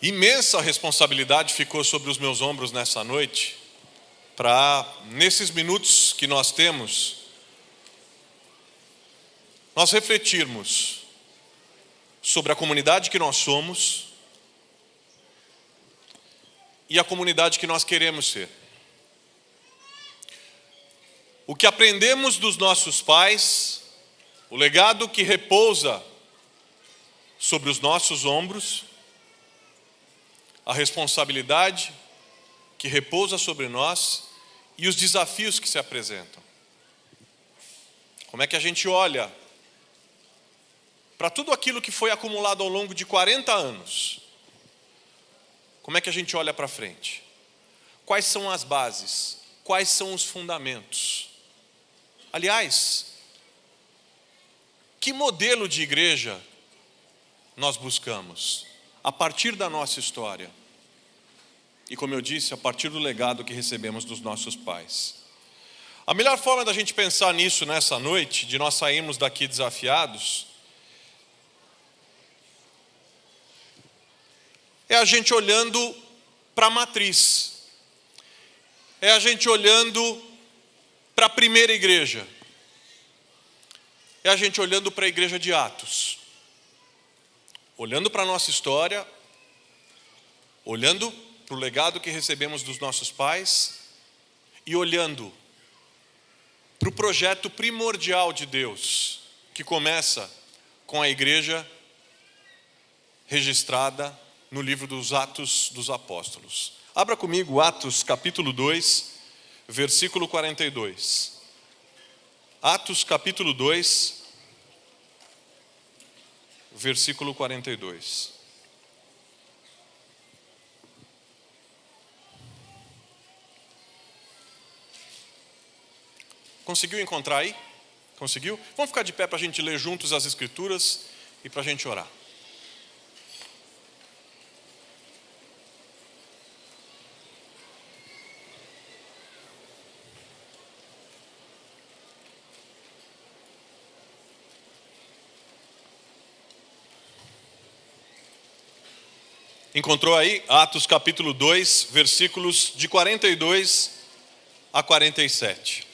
Imensa responsabilidade ficou sobre os meus ombros nessa noite, para, nesses minutos que nós temos, nós refletirmos sobre a comunidade que nós somos e a comunidade que nós queremos ser. O que aprendemos dos nossos pais, o legado que repousa sobre os nossos ombros, a responsabilidade que repousa sobre nós e os desafios que se apresentam. Como é que a gente olha para tudo aquilo que foi acumulado ao longo de 40 anos? Como é que a gente olha para frente? Quais são as bases? Quais são os fundamentos? Aliás, que modelo de igreja nós buscamos a partir da nossa história? E como eu disse, a partir do legado que recebemos dos nossos pais. A melhor forma da gente pensar nisso nessa noite, de nós sairmos daqui desafiados, é a gente olhando para a matriz. É a gente olhando para a primeira igreja. É a gente olhando para a igreja de Atos. Olhando para a nossa história, olhando para o legado que recebemos dos nossos pais e olhando para o projeto primordial de Deus, que começa com a igreja registrada no livro dos Atos dos Apóstolos. Abra comigo Atos capítulo 2, versículo 42. Atos capítulo 2, versículo 42. Conseguiu encontrar aí? Conseguiu? Vamos ficar de pé para a gente ler juntos as Escrituras e para a gente orar. Encontrou aí? Atos capítulo 2, versículos de 42 a 47.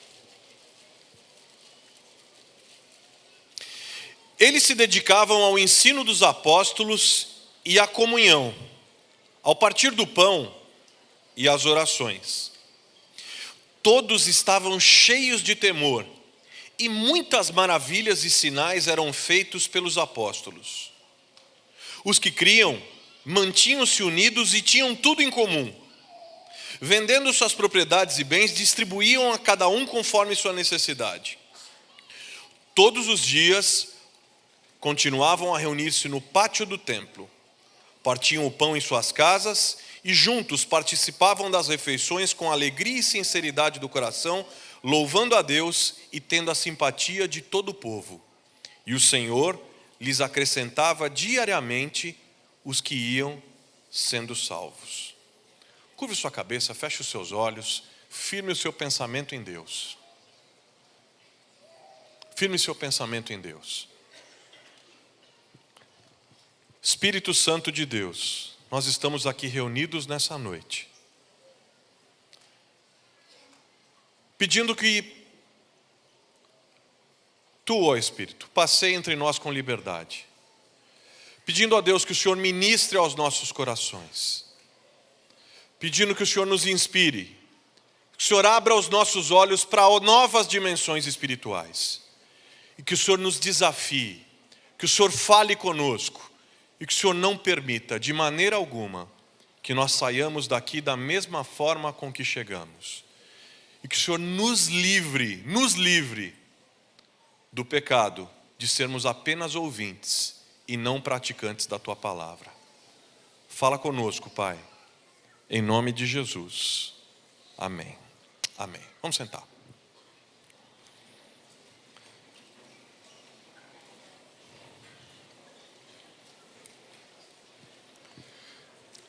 Eles se dedicavam ao ensino dos apóstolos e à comunhão, ao partir do pão e às orações. Todos estavam cheios de temor, e muitas maravilhas e sinais eram feitos pelos apóstolos. Os que criam mantinham-se unidos e tinham tudo em comum. Vendendo suas propriedades e bens, distribuíam a cada um conforme sua necessidade. Todos os dias continuavam a reunir-se no pátio do templo, partiam o pão em suas casas e juntos participavam das refeições com alegria e sinceridade do coração, louvando a Deus e tendo a simpatia de todo o povo. E o Senhor lhes acrescentava diariamente os que iam sendo salvos. Curve sua cabeça, feche os seus olhos, firme o seu pensamento em Deus. Firme seu pensamento em Deus. Espírito Santo de Deus, nós estamos aqui reunidos nessa noite, pedindo que Tu, ó Espírito, passeie entre nós com liberdade, pedindo a Deus que o Senhor ministre aos nossos corações, pedindo que o Senhor nos inspire, que o Senhor abra os nossos olhos para novas dimensões espirituais, e que o Senhor nos desafie, que o Senhor fale conosco, e que o Senhor não permita, de maneira alguma, que nós saiamos daqui da mesma forma com que chegamos. E que o Senhor nos livre do pecado de sermos apenas ouvintes e não praticantes da Tua palavra. Fala conosco, Pai, em nome de Jesus. Amém. Amém. Vamos sentar.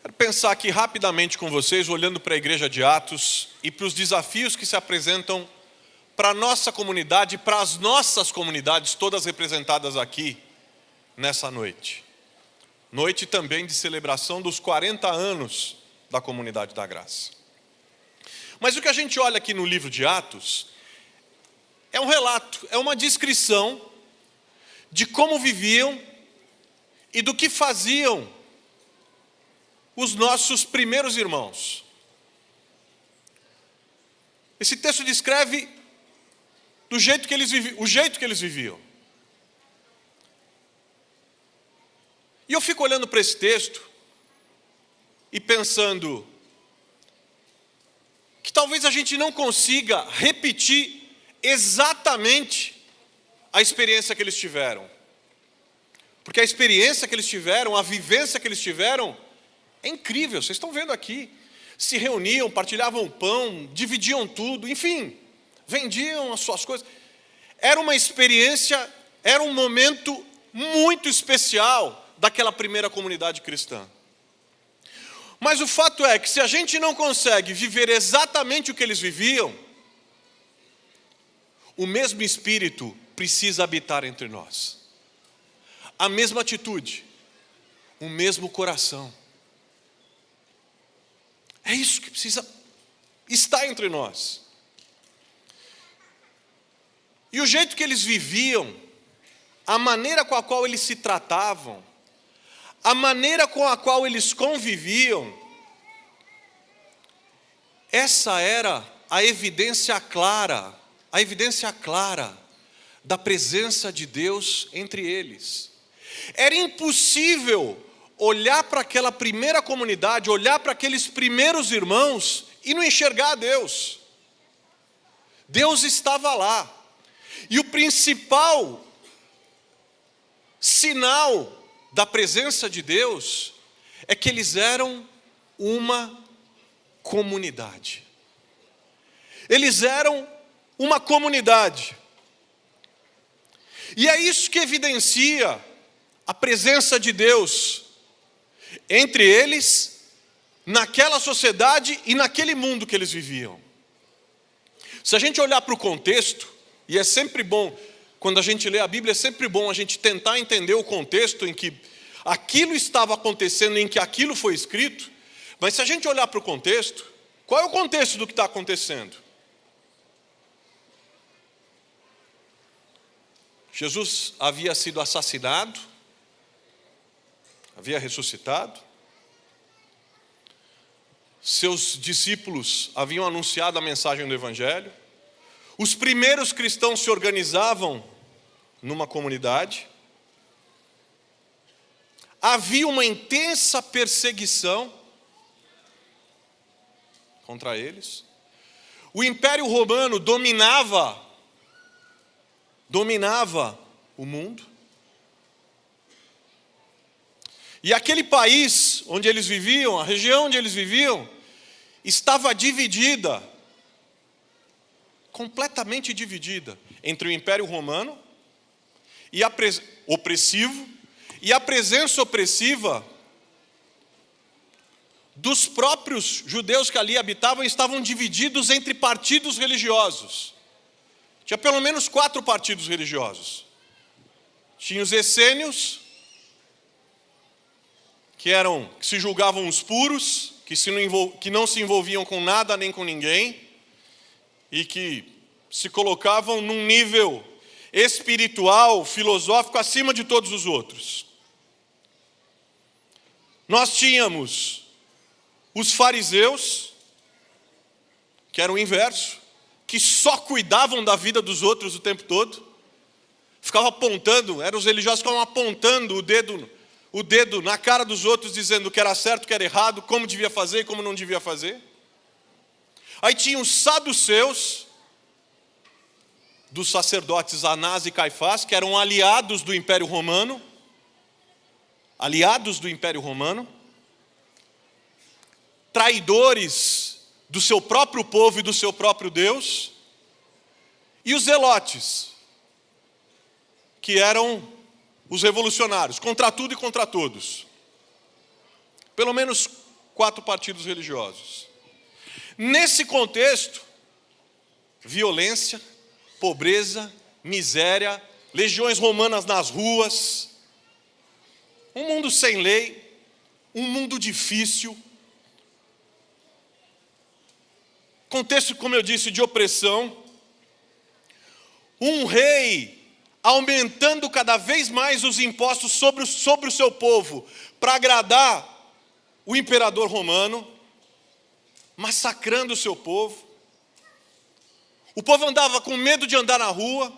Quero pensar aqui rapidamente com vocês, olhando para a igreja de Atos e para os desafios que se apresentam para a nossa comunidade, para as nossas comunidades, todas representadas aqui nessa noite. noite também de celebração dos 40 anos da Comunidade da Graça. Mas o que a gente olha aqui no livro de Atos é um relato, é uma descrição de como viviam e do que faziam os nossos primeiros irmãos. Esse texto descreve o jeito que eles viviam. E eu fico olhando para esse texto e pensando que talvez a gente não consiga repetir exatamente a experiência que eles tiveram. Porque a experiência que eles tiveram, a vivência que eles tiveram, é incrível. Vocês estão vendo aqui. Se reuniam, partilhavam pão, dividiam tudo, enfim, vendiam as suas coisas. Era uma experiência, era um momento muito especial daquela primeira comunidade cristã. Mas o fato é que se a gente não consegue viver exatamente o que eles viviam, o mesmo Espírito precisa habitar entre nós. A mesma atitude, o mesmo coração. É isso que precisa estar entre nós. E o jeito que eles viviam, a maneira com a qual eles se tratavam, a maneira com a qual eles conviviam, essa era a evidência clara da presença de Deus entre eles. Era impossível olhar para aquela primeira comunidade, olhar para aqueles primeiros irmãos e não enxergar Deus. Deus estava lá. E o principal sinal da presença de Deus é que eles eram uma comunidade. Eles eram uma comunidade. E é isso que evidencia a presença de Deus entre eles, naquela sociedade e naquele mundo que eles viviam. Se a gente olhar para o contexto, e é sempre bom, quando a gente lê a Bíblia, é sempre bom a gente tentar entender o contexto em que aquilo estava acontecendo, em que aquilo foi escrito, mas se a gente olhar para o contexto, qual é o contexto do que está acontecendo? Jesus havia sido assassinado, havia ressuscitado, seus discípulos haviam anunciado a mensagem do Evangelho, os primeiros cristãos se organizavam numa comunidade, havia uma intensa perseguição contra eles, o Império Romano dominava o mundo, e aquele país onde eles viviam, a região onde eles viviam, estava dividida, completamente dividida, entre o Império Romano, opressivo, e a presença opressiva dos próprios judeus que ali habitavam, estavam divididos entre partidos religiosos. Tinha pelo menos 4 partidos religiosos. Tinha os essênios, que se julgavam os puros, que não se envolviam com nada nem com ninguém, e que se colocavam num nível espiritual, filosófico, acima de todos os outros. Nós tínhamos os fariseus, que eram o inverso, que só cuidavam da vida dos outros o tempo todo, ficavam apontando, eram os religiosos que ficavam apontando o dedo na cara dos outros, dizendo o que era certo, o que era errado, como devia fazer e como não devia fazer. Aí tinha os saduceus, dos sacerdotes Anás e Caifás, que eram aliados do Império Romano, traidores do seu próprio povo e do seu próprio Deus, e os zelotes, que eram os revolucionários, contra tudo e contra todos. Pelo menos 4 partidos religiosos. Nesse contexto, violência, pobreza, miséria, legiões romanas nas ruas, um mundo sem lei, um mundo difícil, contexto, como eu disse, de opressão, um rei aumentando cada vez mais os impostos sobre o seu povo, para agradar o imperador romano, massacrando o seu povo. O povo andava com medo de andar na rua,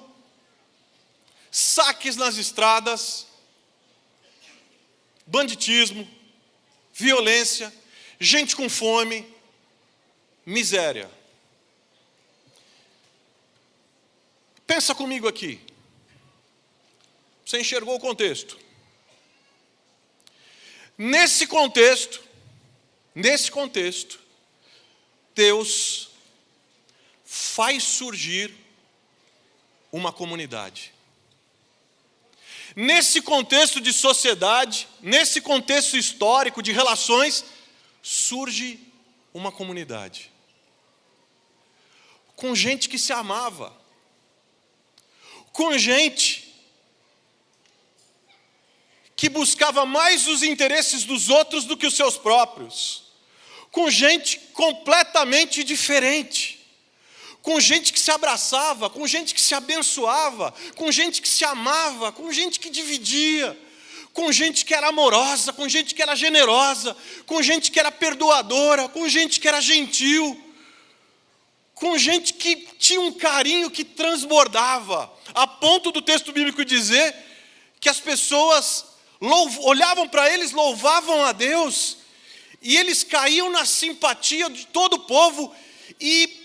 saques nas estradas, banditismo, violência, gente com fome, miséria. Pensa comigo aqui. Você enxergou o contexto? Nesse contexto, Deus faz surgir uma comunidade. Nesse contexto de sociedade, nesse contexto histórico de relações, surge uma comunidade. Com gente que se amava. Com gente que buscava mais os interesses dos outros do que os seus próprios. Com gente completamente diferente. Com gente que se abraçava, com gente que se abençoava, com gente que se amava, com gente que dividia, com gente que era amorosa, com gente que era generosa, com gente que era perdoadora, com gente que era gentil, com gente que tinha um carinho que transbordava, a ponto do texto bíblico dizer que as pessoas olhavam para eles, louvavam a Deus, e eles caíam na simpatia de todo o povo, e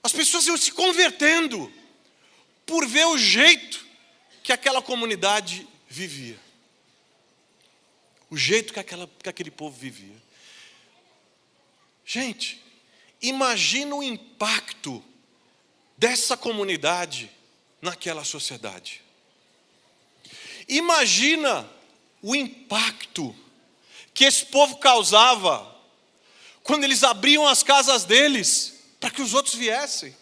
as pessoas iam se convertendo por ver o jeito que aquela comunidade vivia. O jeito que aquele povo vivia. Gente, imagina o impacto dessa comunidade naquela sociedade. Imagina o impacto que esse povo causava quando eles abriam as casas deles para que os outros viessem,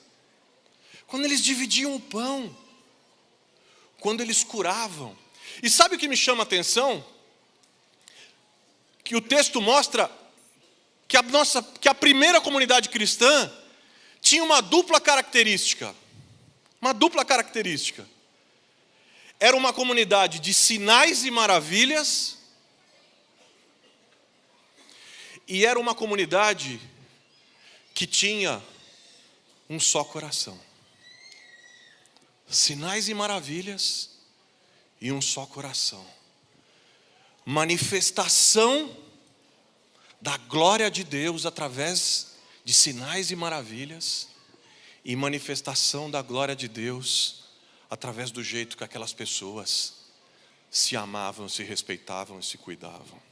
quando eles dividiam o pão, quando eles curavam. E sabe o que me chama a atenção? Que o texto mostra que a primeira comunidade cristã tinha uma dupla característica. Uma dupla característica. Era uma comunidade de sinais e maravilhas, e era uma comunidade que tinha um só coração. Sinais e maravilhas e um só coração. Manifestação da glória de Deus através de sinais e maravilhas, e manifestação da glória de Deus através do jeito que aquelas pessoas se amavam, se respeitavam e se cuidavam.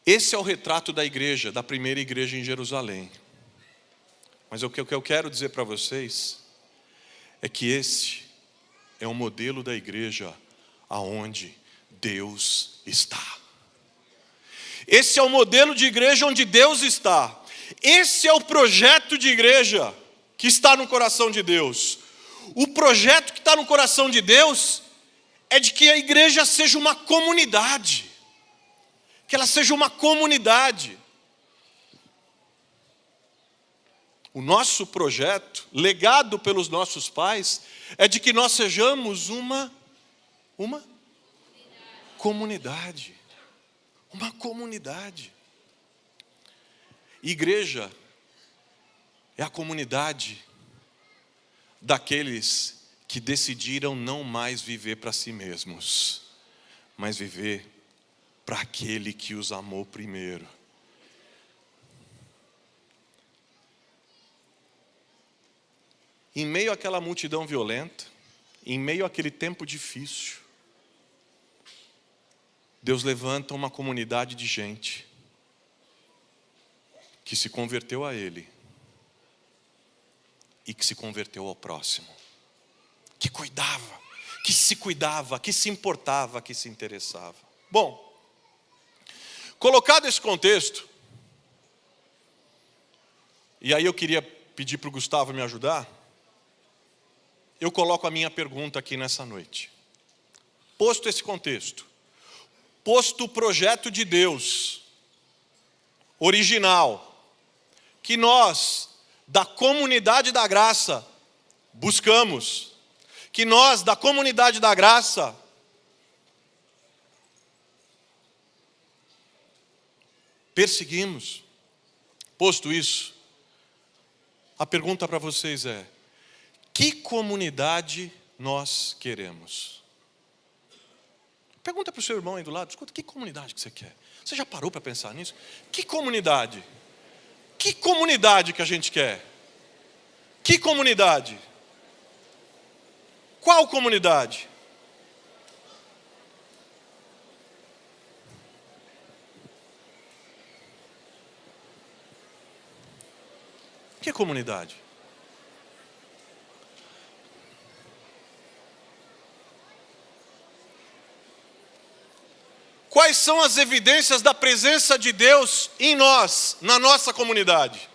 Esse é o retrato da igreja, da primeira igreja em Jerusalém. Mas o que eu quero dizer para vocês é que esse é o modelo da igreja aonde Deus está. Esse é o modelo de igreja onde Deus está. Esse é o projeto de igreja que está no coração de Deus. O projeto que está no coração de Deus é de que a igreja seja uma comunidade. Que ela seja uma comunidade. O nosso projeto, legado pelos nossos pais, é de que nós sejamos uma comunidade. Uma comunidade. Igreja é a comunidade daqueles que decidiram não mais viver para si mesmos, mas viver para aquele que os amou primeiro. Em meio àquela multidão violenta, em meio àquele tempo difícil, Deus levanta uma comunidade de gente que se converteu a Ele e que se converteu ao próximo, que cuidava, que se cuidava, que se importava, que se interessava. Bom, colocado esse contexto, e aí eu queria pedir para o Gustavo me ajudar. eu coloco a minha pergunta aqui nessa noite. Posto esse contexto, posto o projeto de Deus original, que nós, da comunidade da graça, buscamos, que nós, da comunidade da graça, perseguimos. Posto isso, a pergunta para vocês é: que comunidade nós queremos? Pergunta para o seu irmão aí do lado: escuta, que comunidade que você quer? Você já parou para pensar nisso? Que comunidade? Que comunidade que a gente quer? Que comunidade? Qual comunidade? Que comunidade? Quais são as evidências da presença de Deus em nós, na nossa comunidade?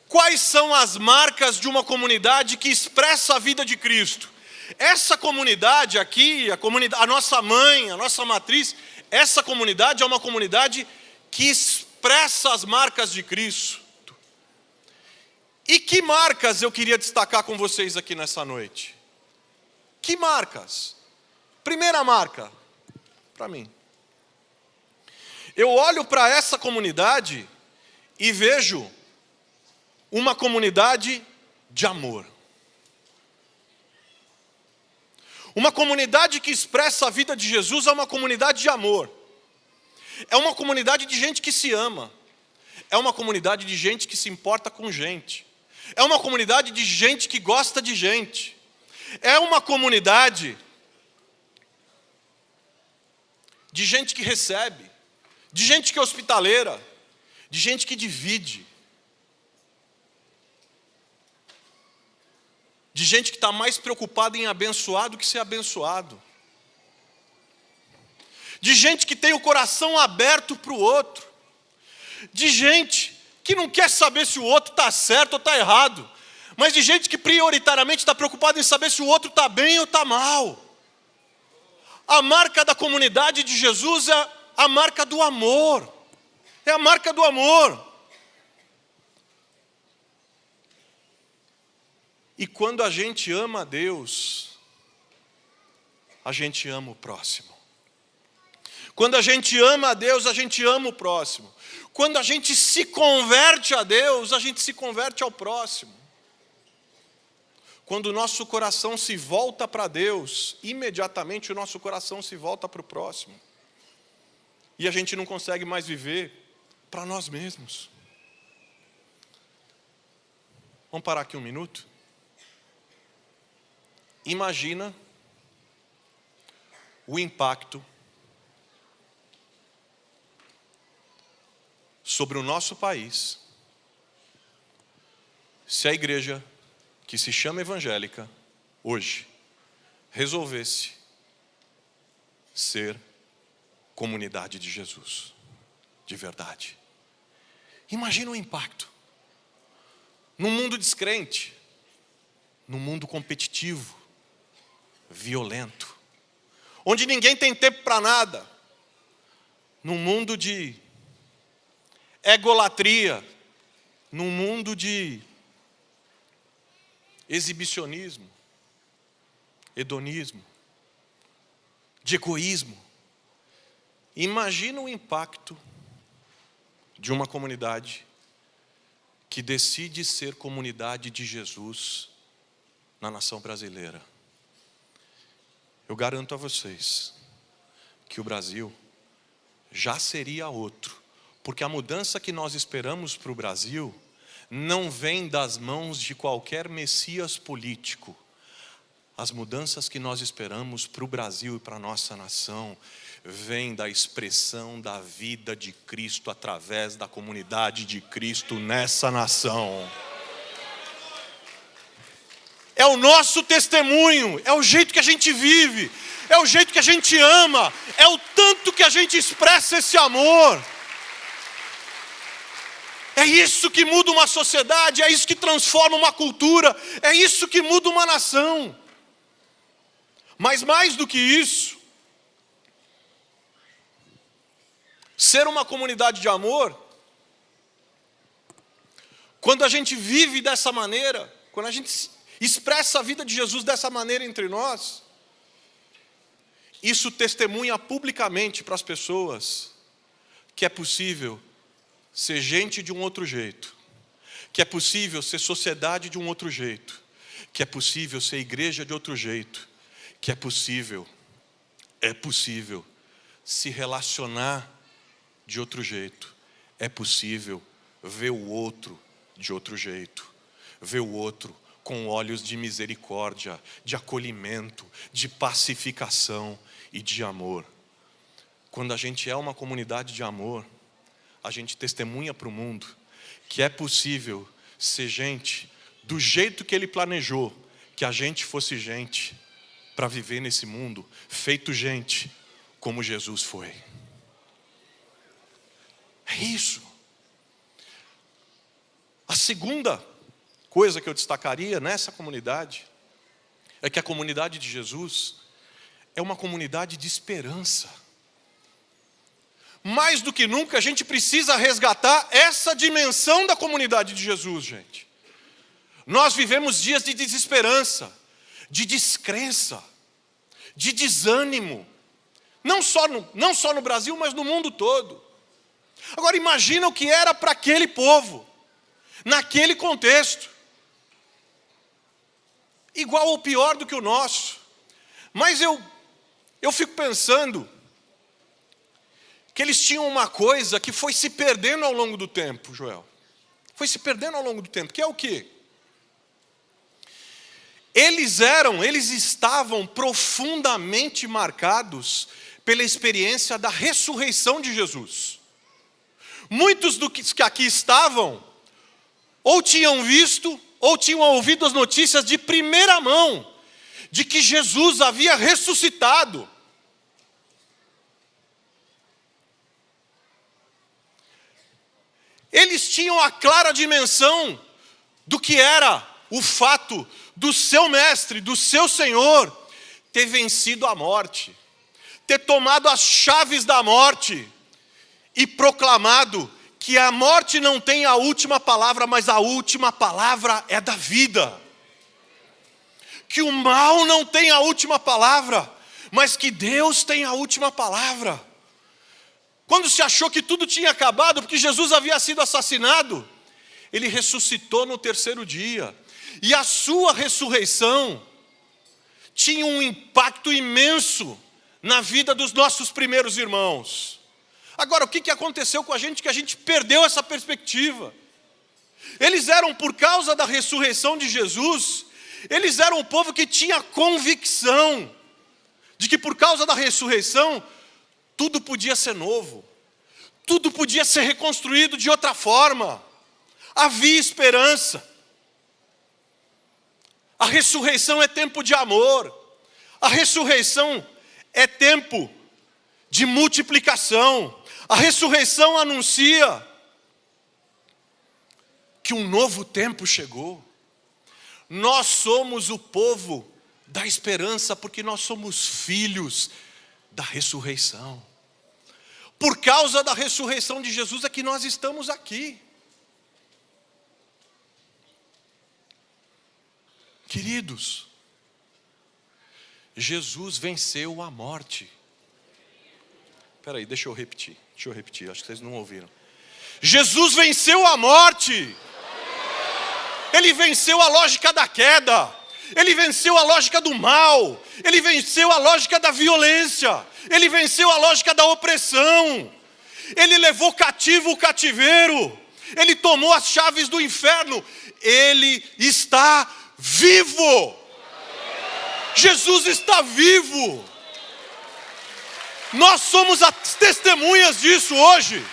Quais são as marcas de uma comunidade que expressa a vida de Cristo? Essa comunidade aqui, a nossa mãe, a nossa matriz, essa comunidade é uma comunidade que expressa as marcas de Cristo. E que marcas eu queria destacar com vocês aqui nessa noite? Que marcas? Primeira marca, para mim. Eu olho para essa comunidade e vejo uma comunidade de amor. Uma comunidade que expressa a vida de Jesus é uma comunidade de amor. É uma comunidade de gente que se ama. É uma comunidade de gente que se importa com gente. É uma comunidade de gente que gosta de gente. É uma comunidade de gente que recebe, de gente que é hospitaleira, de gente que divide, de gente que está mais preocupada em abençoar do que ser abençoado, de gente que tem o coração aberto para o outro, de gente que não quer saber se o outro está certo ou está errado, mas de gente que prioritariamente está preocupada em saber se o outro está bem ou está mal. A marca da comunidade de Jesus é a marca do amor. É a marca do amor. E quando a gente ama a Deus, a gente ama o próximo. Quando a gente ama a Deus, a gente ama o próximo. Quando a gente se converte a Deus, a gente se converte ao próximo. Quando o nosso coração se volta para Deus, imediatamente o nosso coração se volta para o próximo. E a gente não consegue mais viver para nós mesmos. Vamos parar aqui um minuto? Imagina o impacto sobre o nosso país se a igreja, que se chama evangélica, hoje, resolvesse ser comunidade de Jesus, de verdade. Imagina o impacto. Num mundo descrente, num mundo competitivo, violento, onde ninguém tem tempo para nada, num mundo de egolatria, num mundo de exibicionismo, hedonismo, de egoísmo. Imagina o impacto de uma comunidade que decide ser comunidade de Jesus na nação brasileira. Eu garanto a vocês que o Brasil já seria outro, porque a mudança que nós esperamos para o Brasil não vem das mãos de qualquer messias político. As mudanças que nós esperamos para o Brasil e para a nossa nação vêm da expressão da vida de Cristo através da comunidade de Cristo nessa nação. É o nosso testemunho, é o jeito que a gente vive, é o jeito que a gente ama, é o tanto que a gente expressa esse amor. É É isso que muda uma sociedade, é isso que transforma uma cultura, é isso que muda uma nação. Mas mais do que isso, ser uma comunidade de amor, quando a gente vive dessa maneira, quando a gente expressa a vida de Jesus dessa maneira entre nós, isso testemunha publicamente para as pessoas que é possível ser gente de um outro jeito, que é possível ser sociedade de um outro jeito, que é possível ser igreja de outro jeito, que é possível se relacionar de outro jeito, é possível ver o outro de outro jeito, ver o outro com olhos de misericórdia, de acolhimento, de pacificação e de amor. Quando a gente é uma comunidade de amor, a gente testemunha para o mundo que é possível ser gente do jeito que Ele planejou que a gente fosse gente para viver nesse mundo, feito gente como Jesus foi. É isso. A segunda coisa que eu destacaria nessa comunidade é que a comunidade de Jesus é uma comunidade de esperança. Mais do que nunca a gente precisa resgatar essa dimensão da comunidade de Jesus, gente. Nós vivemos dias de desesperança, de descrença, de desânimo. Não só no Brasil, mas no mundo todo. Agora imagina o que era para aquele povo, naquele contexto. Igual ou pior do que o nosso. Mas eu fico pensando que eles tinham uma coisa que foi se perdendo ao longo do tempo, Joel. Foi se perdendo ao longo do tempo, que é o quê? Eles estavam profundamente marcados pela experiência da ressurreição de Jesus. Muitos dos que aqui estavam, ou tinham visto, ou tinham ouvido as notícias de primeira mão, de que Jesus havia ressuscitado. Eles tinham a clara dimensão do que era o fato do seu mestre, do seu Senhor, ter vencido a morte, ter tomado as chaves da morte e proclamado que a morte não tem a última palavra, mas a última palavra é da vida. Que o mal não tem a última palavra, mas que Deus tem a última palavra. Quando se achou que tudo tinha acabado, porque Jesus havia sido assassinado, Ele ressuscitou no terceiro dia. E a sua ressurreição tinha um impacto imenso na vida dos nossos primeiros irmãos. Agora, o que aconteceu com a gente? Que a gente perdeu essa perspectiva. Eles eram, por causa da ressurreição de Jesus, eles eram um povo que tinha convicção de que por causa da ressurreição, tudo podia ser novo, tudo podia ser reconstruído de outra forma. Havia esperança. A ressurreição é tempo de amor. A ressurreição é tempo de multiplicação. A ressurreição anuncia que um novo tempo chegou. Nós somos o povo da esperança porque nós somos filhos da ressurreição. Por causa da ressurreição de Jesus é que nós estamos aqui. Queridos, Jesus venceu a morte. Espera aí, deixa eu repetir, acho que vocês não ouviram. Jesus venceu a morte. Ele venceu a lógica da queda. Ele venceu a lógica do mal. Ele venceu a lógica da violência. Ele venceu a lógica da opressão. Ele levou cativo o cativeiro. Ele tomou as chaves do inferno. Ele está vivo. Jesus está vivo. Nós somos as testemunhas disso hoje.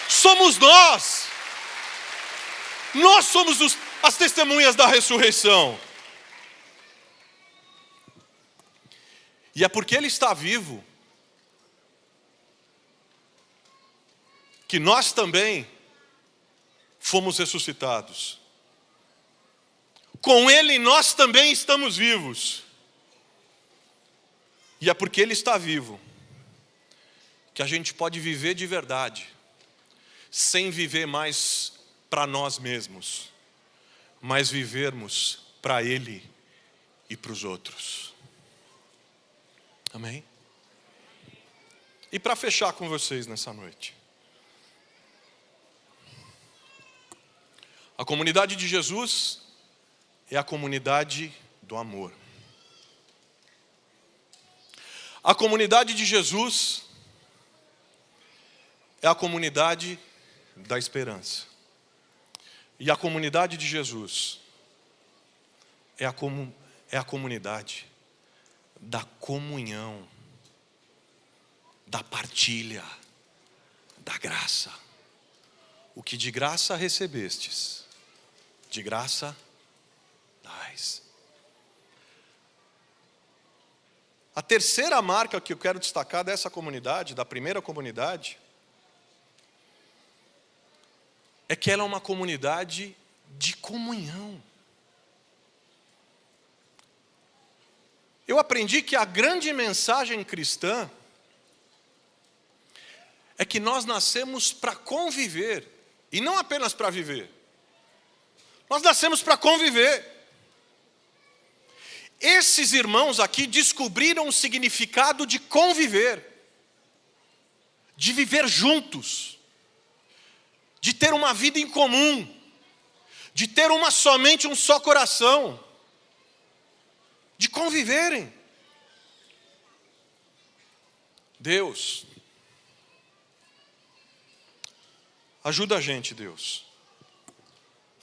Somos nós. Nós somos as testemunhas da ressurreição. E é porque Ele está vivo que nós também fomos ressuscitados. Com Ele nós também estamos vivos. E é porque Ele está vivo que a gente pode viver de verdade, sem viver mais para nós mesmos, mas vivermos para Ele e para os outros. Amém? E para fechar com vocês nessa noite, a comunidade de Jesus é a comunidade do amor. A comunidade de Jesus é a comunidade da esperança. E a comunidade de Jesus é a comunidade da comunhão, da partilha, da graça. O que de graça recebestes, de graça dais. A terceira marca que eu quero destacar dessa comunidade, da primeira comunidade, é que ela é uma comunidade de comunhão. Eu aprendi que a grande mensagem cristã é que nós nascemos para conviver, e não apenas para viver. Nós nascemos para conviver. Esses irmãos aqui descobriram o significado de conviver, de viver juntos, de ter uma vida em comum, de ter somente um só coração, de conviverem. Deus, ajuda a gente, Deus,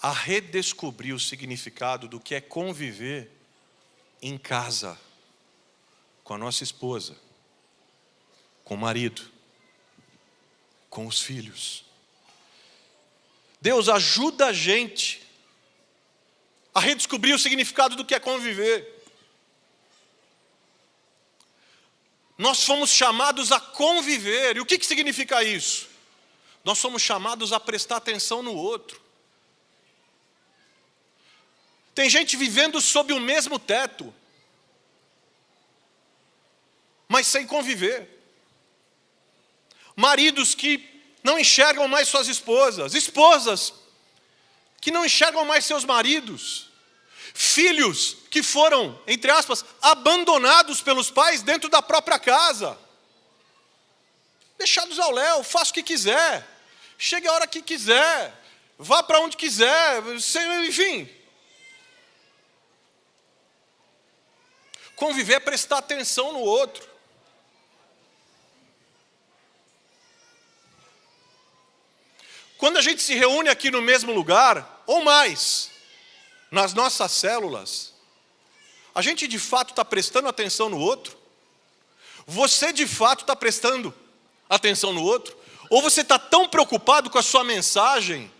a redescobrir o significado do que é conviver em casa, com a nossa esposa, com o marido, com os filhos. Deus, ajuda a gente a redescobrir o significado do que é conviver. Nós fomos chamados a conviver. E o que significa isso? Nós somos chamados a prestar atenção no outro. Tem gente vivendo sob o mesmo teto, mas sem conviver. Maridos que não enxergam mais suas esposas, esposas que não enxergam mais seus maridos, filhos que foram, entre aspas, abandonados pelos pais dentro da própria casa, deixados ao léu, faça o que quiser, chegue a hora que quiser, vá para onde quiser, enfim. Conviver é prestar atenção no outro. Quando a gente se reúne aqui no mesmo lugar, ou mais, nas nossas células, a gente de fato está prestando atenção no outro? Você de fato está prestando atenção no outro? Ou você está tão preocupado com a sua mensagem,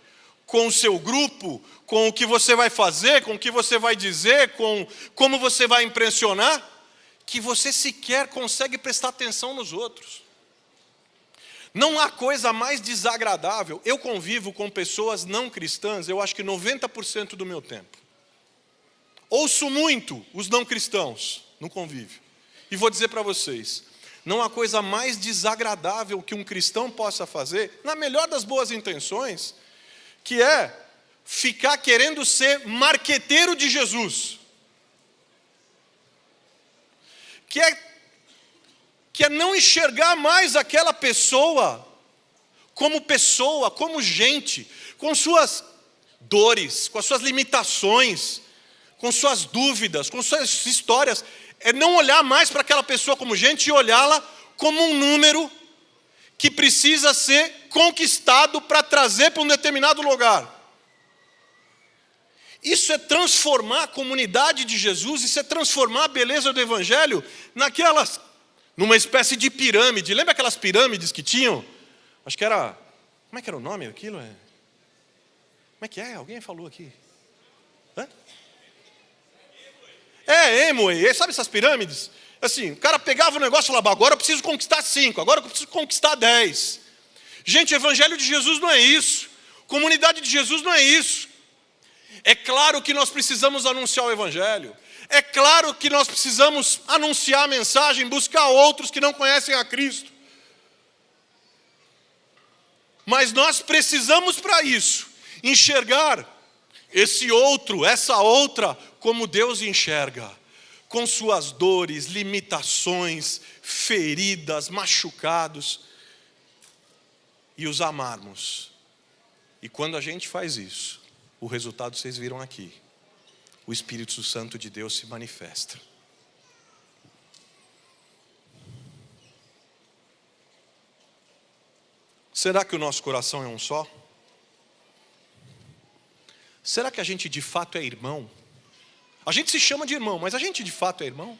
com o seu grupo, com o que você vai fazer, com o que você vai dizer, com como você vai impressionar, que você sequer consegue prestar atenção nos outros? Não há coisa mais desagradável. Eu convivo com pessoas não cristãs, eu acho que 90% do meu tempo. Ouço muito os não cristãos no convívio. E vou dizer para vocês, não há coisa mais desagradável que um cristão possa fazer, na melhor das boas intenções, que é ficar querendo ser marqueteiro de Jesus. Que é não enxergar mais aquela pessoa, como gente, com suas dores, com as suas limitações, com suas dúvidas, com suas histórias. É não olhar mais para aquela pessoa como gente e olhá-la como um número que precisa ser conquistado para trazer para um determinado lugar. Isso é transformar a comunidade de Jesus, isso é transformar a beleza do Evangelho numa espécie de pirâmide. Lembra aquelas pirâmides que tinham? Acho que era... Como é que era o nome daquilo? Como é que é? Alguém falou aqui. Hã? Amway. Sabe essas pirâmides? Assim, o cara pegava o negócio e falava, agora eu preciso conquistar 5, agora eu preciso conquistar 10. Gente, o Evangelho de Jesus não é isso. Comunidade de Jesus não é isso. É claro que nós precisamos anunciar o Evangelho. É claro que nós precisamos anunciar a mensagem, buscar outros que não conhecem a Cristo. Mas nós precisamos para isso enxergar esse outro, essa outra, como Deus enxerga, com suas dores, limitações, feridas, machucados, e os amarmos. E quando a gente faz isso, o resultado vocês viram aqui. O Espírito Santo de Deus se manifesta. Será que o nosso coração é um só? Será que a gente de fato é irmão? A gente se chama de irmão, mas a gente de fato é irmão?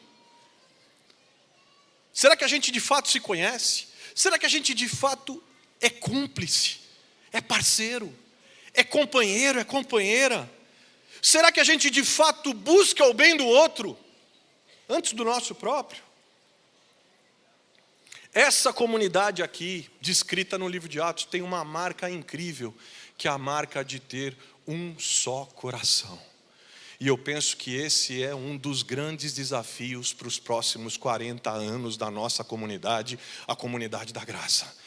Será que a gente de fato se conhece? Será que a gente de fato é cúmplice? É parceiro? É companheiro? É companheira? Será que a gente de fato busca o bem do outro antes do nosso próprio? Essa comunidade aqui, descrita no livro de Atos, tem uma marca incrível, que é a marca de ter um só coração. E eu penso que esse é um dos grandes desafios para os próximos 40 anos da nossa comunidade, a comunidade da graça.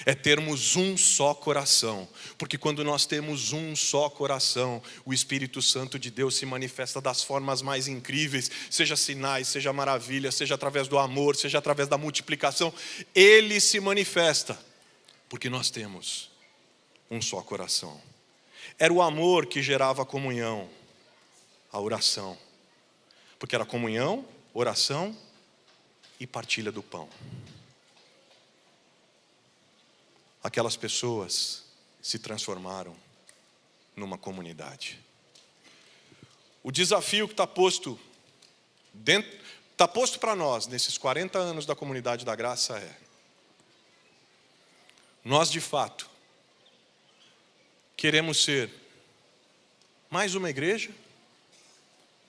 É termos um só coração, porque quando nós temos um só coração, o Espírito Santo de Deus se manifesta das formas mais incríveis, seja sinais, seja maravilhas, seja através do amor, seja através da multiplicação, Ele se manifesta, porque nós temos um só coração. Era o amor que gerava a comunhão, a oração, porque era comunhão, oração e partilha do pão. Aquelas pessoas se transformaram numa comunidade. O desafio que está posto para nós nesses 40 anos da comunidade da graça é: nós de fato queremos ser mais uma igreja?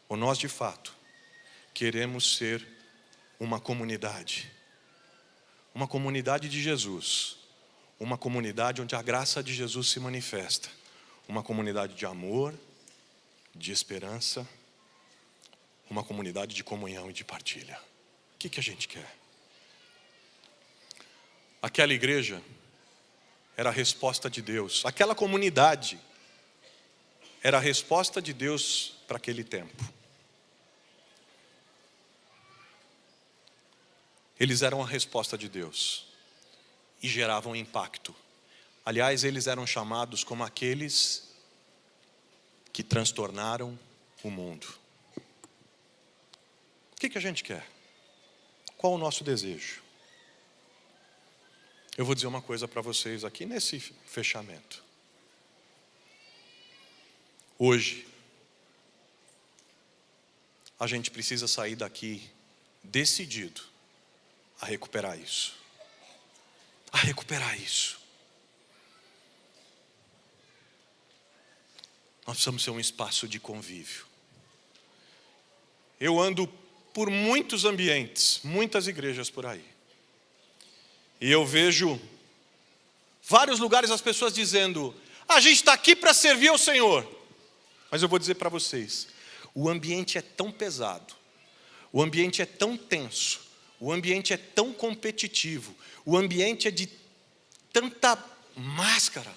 Ou nós de fato queremos ser uma comunidade de Jesus? Uma comunidade onde a graça de Jesus se manifesta. Uma comunidade de amor, de esperança. Uma comunidade de comunhão e de partilha. O que a gente quer? Aquela igreja era a resposta de Deus. Aquela comunidade era a resposta de Deus para aquele tempo. Eles eram a resposta de Deus. E geravam impacto. Aliás, eles eram chamados como aqueles que transtornaram o mundo. O que a gente quer? Qual o nosso desejo? Eu vou dizer uma coisa para vocês aqui nesse fechamento. Hoje, a gente precisa sair daqui decidido a recuperar isso. A recuperar isso. Nós precisamos ser um espaço de convívio. Eu ando por muitos ambientes, muitas igrejas por aí. E eu vejo vários lugares as pessoas dizendo: a gente está aqui para servir ao Senhor. Mas eu vou dizer para vocês, o ambiente é tão pesado, o ambiente é tão tenso, o ambiente é tão competitivo, o ambiente é de tanta máscara,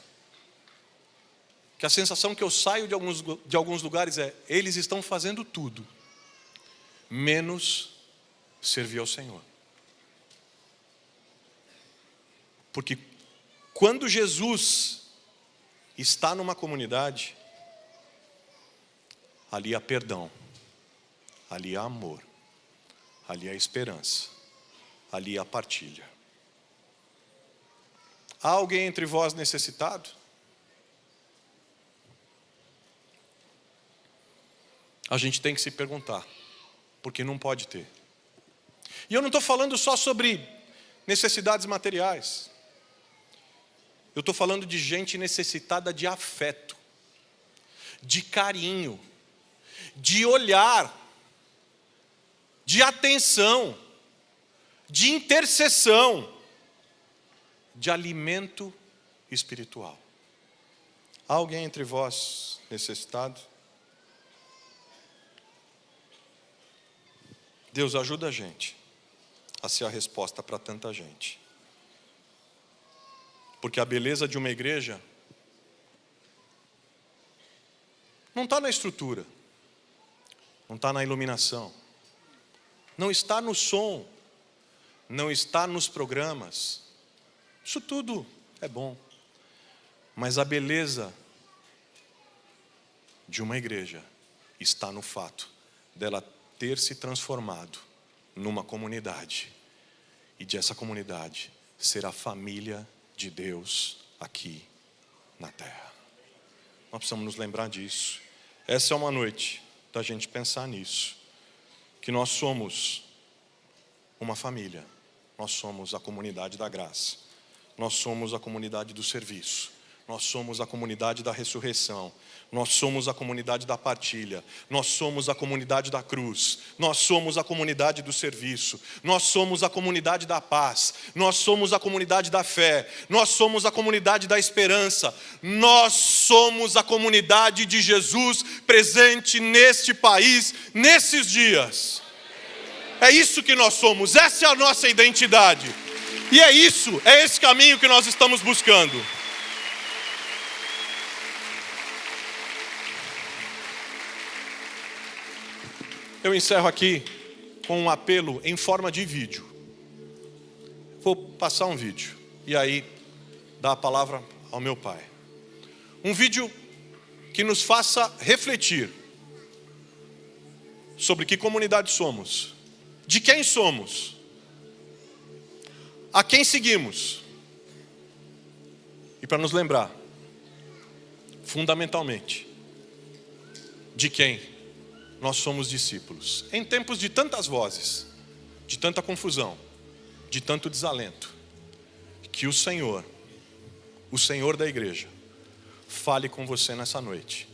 que a sensação que eu saio de alguns lugares é: eles estão fazendo tudo, menos servir ao Senhor. Porque quando Jesus está numa comunidade, ali há perdão, ali há amor, ali há esperança, ali há partilha. Há alguém entre vós necessitado? A gente tem que se perguntar, porque não pode ter. E eu não estou falando só sobre necessidades materiais. Eu estou falando de gente necessitada de afeto, de carinho, de olhar, de atenção, de intercessão, de alimento espiritual. Há alguém entre vós necessitado? Deus ajuda a gente a ser a resposta para tanta gente. Porque a beleza de uma igreja não está na estrutura, não está na iluminação, não está no som, não está nos programas. Isso tudo é bom. Mas a beleza de uma igreja está no fato dela ter se transformado numa comunidade. E dessa comunidade ser a família de Deus aqui na terra. Nós precisamos nos lembrar disso. Essa é uma noite da gente pensar nisso. Que nós somos uma família. Nós somos a comunidade da graça. Nós somos a comunidade do serviço. Nós somos a comunidade da ressurreição. Nós somos a comunidade da partilha. Nós somos a comunidade da cruz. Nós somos a comunidade do serviço. Nós somos a comunidade da paz. Nós somos a comunidade da fé. Nós somos a comunidade da esperança. Nós somos a comunidade de Jesus presente neste país, nesses dias. É isso que nós somos. Essa é a nossa identidade. E é esse caminho que nós estamos buscando. Eu encerro aqui com um apelo em forma de vídeo. Vou passar um vídeo e aí dar a palavra ao meu pai. Um vídeo que nos faça refletir sobre que comunidade somos, de quem somos, a quem seguimos. E para nos lembrar, fundamentalmente, de quem nós somos discípulos. Em tempos de tantas vozes, de tanta confusão, de tanto desalento, que o Senhor da igreja, fale com você nessa noite.